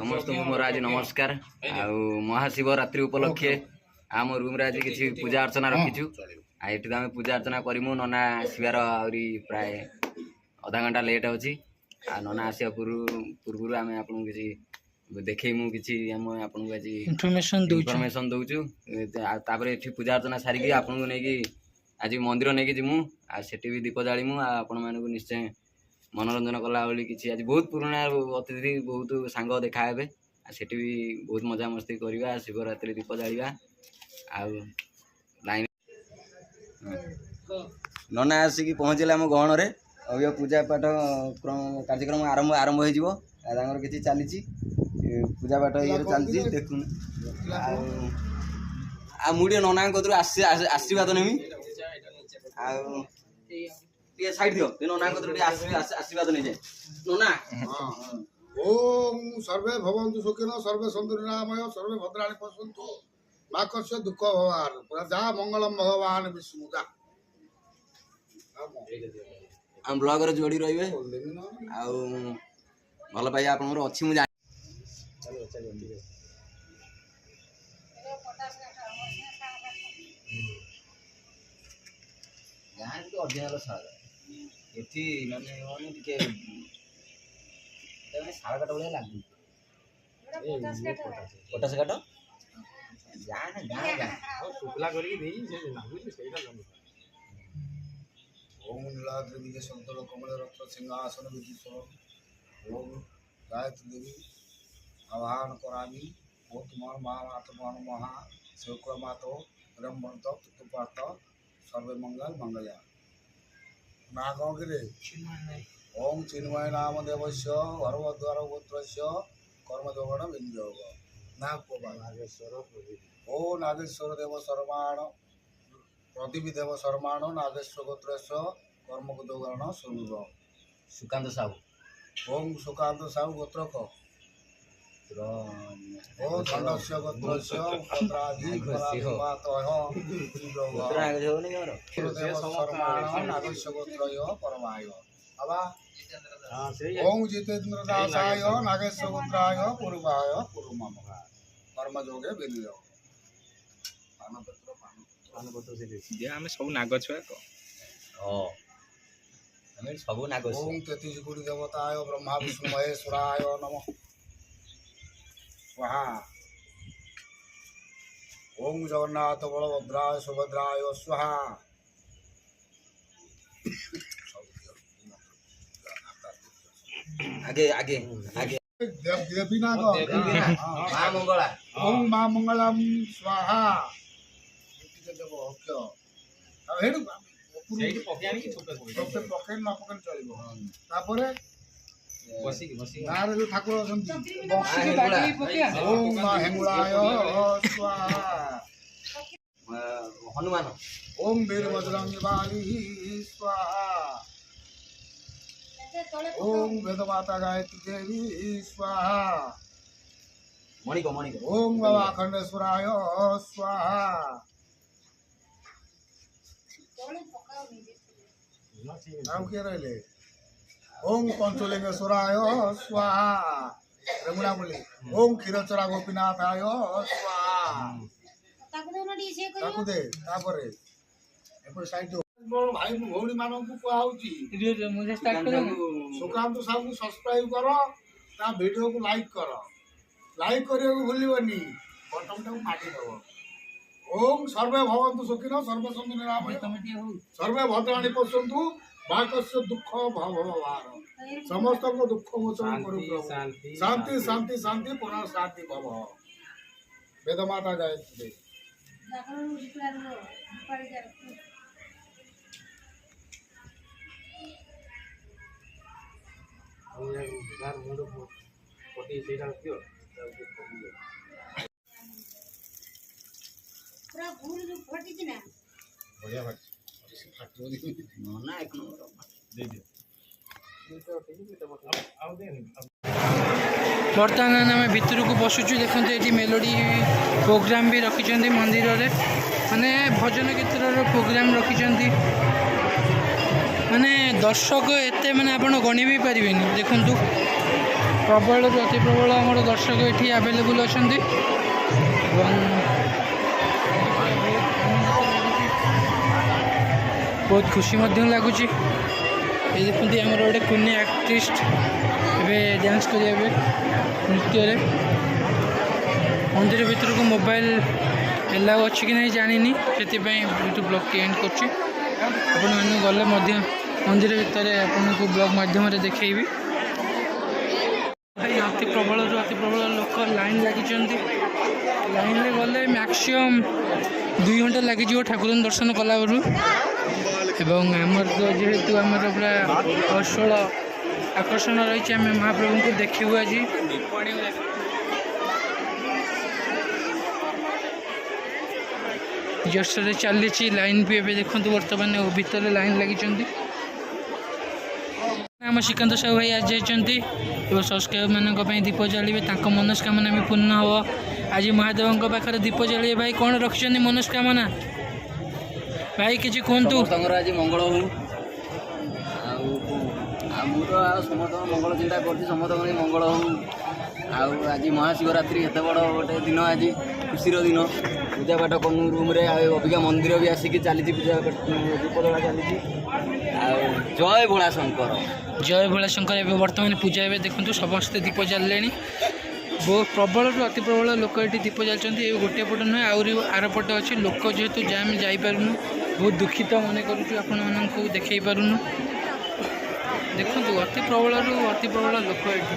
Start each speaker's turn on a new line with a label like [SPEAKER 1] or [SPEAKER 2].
[SPEAKER 1] समस्त मोर आज नमस्कार। महाशिवरात्रि उपलक्षे आम रूम रे आज किसी पूजा अर्चना रखीचु। ये आम पूजा अर्चना करूँ। नना आसबार आहरी प्राय अधा घंटा लेट अच्छी। नना आसा पूर्व आम आपको किसी देखमु कि आपको आज इनफर्मेशन दौचु। पूजा अर्चना सारिकी आपको नहीं आज मंदिर नहीं जीमु आठ भी दीप जामु। आपण मानक निश्चय मनोरंजन कला कि आज बहुत पुराना अतिथि बहुत सांग देखा हे से भी बहुत मजा मस्ती करवा। शिवरात्रि दीप जावा लाइन नना आसिक पहुँचले आम गहन अभी पूजा पाठ कार्यक्रम आरंभ आरंभ हो कि चली पूजा पाठ ये चलती देखु। मुझे नना कतरू आशीर्वाद नेमी साइड दियो नना कतरू आशीर्वाद नहीं जाए नना।
[SPEAKER 2] ओम सर्वे भवन्तु सुखिनो सर्वे सन्तु निरामय सर्वे भद्राणि पश्यन्तु मा कस्य दुःख भवान् प्रजा मंगलम भगवान विष्णु जा।
[SPEAKER 1] हम ब्लॉग रे जोड़ी रहिबे भल पाई आपनर अछि मु जानि। चलो चलो ठीक है। गान के ओरिजिनल साग एथि माने ओने टिके तने साग काट बले लागु पटास काट जान गान गान सुखला करी देई से लागु सेटा लागु।
[SPEAKER 2] ओम नीलाद्रि विजय संतल कमल रत्न सिंहासन विजित ओम गायत्री देवी आवाहन करामी ओ तुम्हार महात्मान महा शिवकुल मातो ब्रह्मंत तुपात सर्वे मंगल मंगया ना कौन के ओम चिन्मय नाम देवस्य भरवद्वार गोत्रस्य कर्मजोगण विनियोग नागोबा नागेश्वर ओ नागेश्वर देव सर्वाण प्रदीपी देव सर्माण नागेश्वर गोत्रस्य कर्मजोगण सुनुर
[SPEAKER 1] सुकांत साहू
[SPEAKER 2] ओम सुकांत साहू गोत्र को ओ खंडस्य गोत्रस्य पत्रादि फलादिवातः देव सर्माण नागेश्वर गोत्रय परमाय अबा ओम जितेन्द्र दासाय नागेश्वर गोत्राय पूर्वाय पूर्वमः कर्मजोगे विनियोग
[SPEAKER 3] आम सब नाग छुआ तो
[SPEAKER 1] सब नाग।
[SPEAKER 2] ओम तेतीस गुड़ी देवताय ब्रह्मा विष्णु महेश्वराय नमः स्वाहा। ओम जगन्नाथ बलभद्राय सुभद्राय स्वाहा।
[SPEAKER 1] आगे आगे आगे
[SPEAKER 2] देवी नाग
[SPEAKER 1] मां मंगला
[SPEAKER 2] ओम मां मंगलम स्वाहा। देव हक्य हेडु
[SPEAKER 3] सेठी पकियानी कि छोटे
[SPEAKER 2] सबसे पकेट न पकेट चलिबो तापरे
[SPEAKER 3] बसी
[SPEAKER 2] गारे जो ठाकुर अछंती ओम मां हेंगुलाय स्वाहा।
[SPEAKER 1] हनुमान
[SPEAKER 2] ओम वीर बजरंगी बाली स्वाहा। ओम वेदमाता गायत्री देवी स्वाहा।
[SPEAKER 1] मणिक मणिक
[SPEAKER 2] ओम बाबा अखंडेश्वराय स्वाहा। नाम के रहले ओम पंचलिंगेश्वराय स्वाहा। रमुना बोली ओम क्षीरचरा गोपीनाथाय स्वाहा। ताकू दे तापरे एपर साइड भाई भौणी मानक कहउची सुकांत साहू सब्सक्राइब करो ता वीडियो को लाइक करो लाइक करियो को भूलिबनी बटन टाको माटी दबो। ओम सर्वे भवन्तु सुखिनो सर्वे सन्तु निरामय सर्वे भद्राणि पश्यन्तु मा कस्य दुःख भवान समस्त को दुःख मोचन करू प्रभु शांति शांति शांति पुनः शांति भव। वेदमाता गायत्री
[SPEAKER 3] यार मुंड पटी सेटा रखियो
[SPEAKER 4] पूरा भूल जो फटी थी ना
[SPEAKER 2] बढ़िया बात फाटो दी
[SPEAKER 1] ना एक नंबर
[SPEAKER 3] दे दियो आउ दे
[SPEAKER 5] बर्तमान आम भितर को बसुचु। देखते ये मेलोडी प्रोग्राम भी रखिंट मंदिर में माने भजन कीर्तन प्रोग्राम रखिंट माने दर्शक एते माने आपण गणी भी पारिबेनी। देखंतु ପ୍ରବଳରୁ ଅତି ପ୍ରବଳ ଆମର ଦର୍ଶକ ଏଠି ଆଭେଲେବୁଲ୍ ଅଛନ୍ତି ଏବଂ ବହୁତ ଖୁସି ମଧ୍ୟ ଲାଗୁଛି। এই ଦେଖନ୍ତି ଆମର ଗୋଟେ କୁନି ଆର୍ଟିଷ୍ଟ ଏବେ ଡ୍ୟାନ୍ସ କରିବା ଏବେ ନୃତ୍ୟରେ। ମନ୍ଦିର ଭିତରକୁ ମୋବାଇଲ ଏଲାଉ ଅଛି କି ନାହିଁ ଜାଣିନି, ସେଥିପାଇଁ ୟୁଟ୍ୟୁବ୍ ବ୍ଲଗ୍ଟି ଏଣ୍ଡ କରୁଛି। ଆପଣମାନେ ଗଲେ ମଧ୍ୟ ମନ୍ଦିର ଭିତରେ ଆପଣଙ୍କୁ ବ୍ଲଗ୍ ମାଧ୍ୟମରେ ଦେଖେଇବି। ଭାଇ ଅତି ପ୍ରବଳରୁ ଅତି ପ୍ରବଳ ଲୋକ ଲାଇନ୍ ଲାଗିଛନ୍ତି। ଲାଇନ୍ରେ ଗଲେ ମ୍ୟାକ୍ସିମମ୍ 2 ଘଣ୍ଟା ଲାଗିଯିବ ଠାକୁରଙ୍କ ଦର୍ଶନ କଲାବେଳୁ। ଏବଂ ଆମର ତ ଯେହେତୁ ଆମର ପୁରା ଅସଳ ଆକର୍ଷଣ ରହିଛି, ଆମେ ମହାପ୍ରଭୁଙ୍କୁ ଦେଖିବୁ ଆଜି। ଜୋରସୋରରେ ଚାଲିଛି ଲାଇନ୍ ବି। ଏବେ ଦେଖନ୍ତୁ ବର୍ତ୍ତମାନ ଭିତରେ ଲାଇନ୍ ଲାଗିଛନ୍ତି। ଆମ ଶ୍ରୀକାନ୍ତ ସାହୁ ଭାଇ ଆଜି ଯାଇଛନ୍ତି ଏବଂ ସବସ୍କ୍ରାଇବର ମାନଙ୍କ ପାଇଁ ଦୀପ ଜାଳିବେ, ତାଙ୍କ ମନସ୍କାମନା ବି ପୂର୍ଣ୍ଣ ହେବ। ଆଜି ମହାଦେବଙ୍କ ପାଖରେ ଦୀପ ଜାଳିବେ। ଭାଇ କ'ଣ ରଖିଛନ୍ତି ମନସ୍କାମନା? ଭାଇ କିଛି କୁହନ୍ତୁ।
[SPEAKER 1] ସମସ୍ତଙ୍କର ଆଜି ମଙ୍ଗଳ ହଉ। ଆଉ ମୁଁ ତ ସମସ୍ତଙ୍କ ମଙ୍ଗଳ ଚିନ୍ତା କରୁଛି, ସମସ୍ତଙ୍କର ମଙ୍ଗଳ ହଉ। ଆଉ ଆଜି ମହାଶିବରାତ୍ରି, ଏତେ ବଡ଼ ଗୋଟେ ଦିନ, ଆଜି ଖୁସିର ଦିନ। ପୂଜାପାଠ କନୁ ରୁମ୍ରେ, ଆଉ ଅବିକା ମନ୍ଦିର ବି ଆସିକି ଚାଲିଛି, ଦୀପଦଳା ଚାଲିଛି। ଆଉ ଜୟ ଭୋଳା ଶଙ୍କର,
[SPEAKER 5] ଜୟ ଭୋଳା ଶଙ୍କର। ଏବେ ବର୍ତ୍ତମାନ ପୂଜା ଏବେ ଦେଖନ୍ତୁ ସମସ୍ତେ ଦୀପ ଜାଳିଲେଣି। ବହୁତ ପ୍ରବଳରୁ ଅତି ପ୍ରବଳ ଲୋକ ଏଠି ଦୀପ ଜାଳିଛନ୍ତି। ଏ ଗୋଟିଏ ପଟ ନୁହେଁ, ଆହୁରି ଆରପଟେ ଅଛି। ଲୋକ ଯେହେତୁ ଆମେ ଯାଇପାରୁନୁ, ବହୁତ ଦୁଃଖିତ ମନେ କରୁଛୁ, ଆପଣମାନଙ୍କୁ ଦେଖାଇ ପାରୁନୁ। ଦେଖନ୍ତୁ ଅତି ପ୍ରବଳରୁ ଅତି ପ୍ରବଳ ଲୋକ ଏଠି।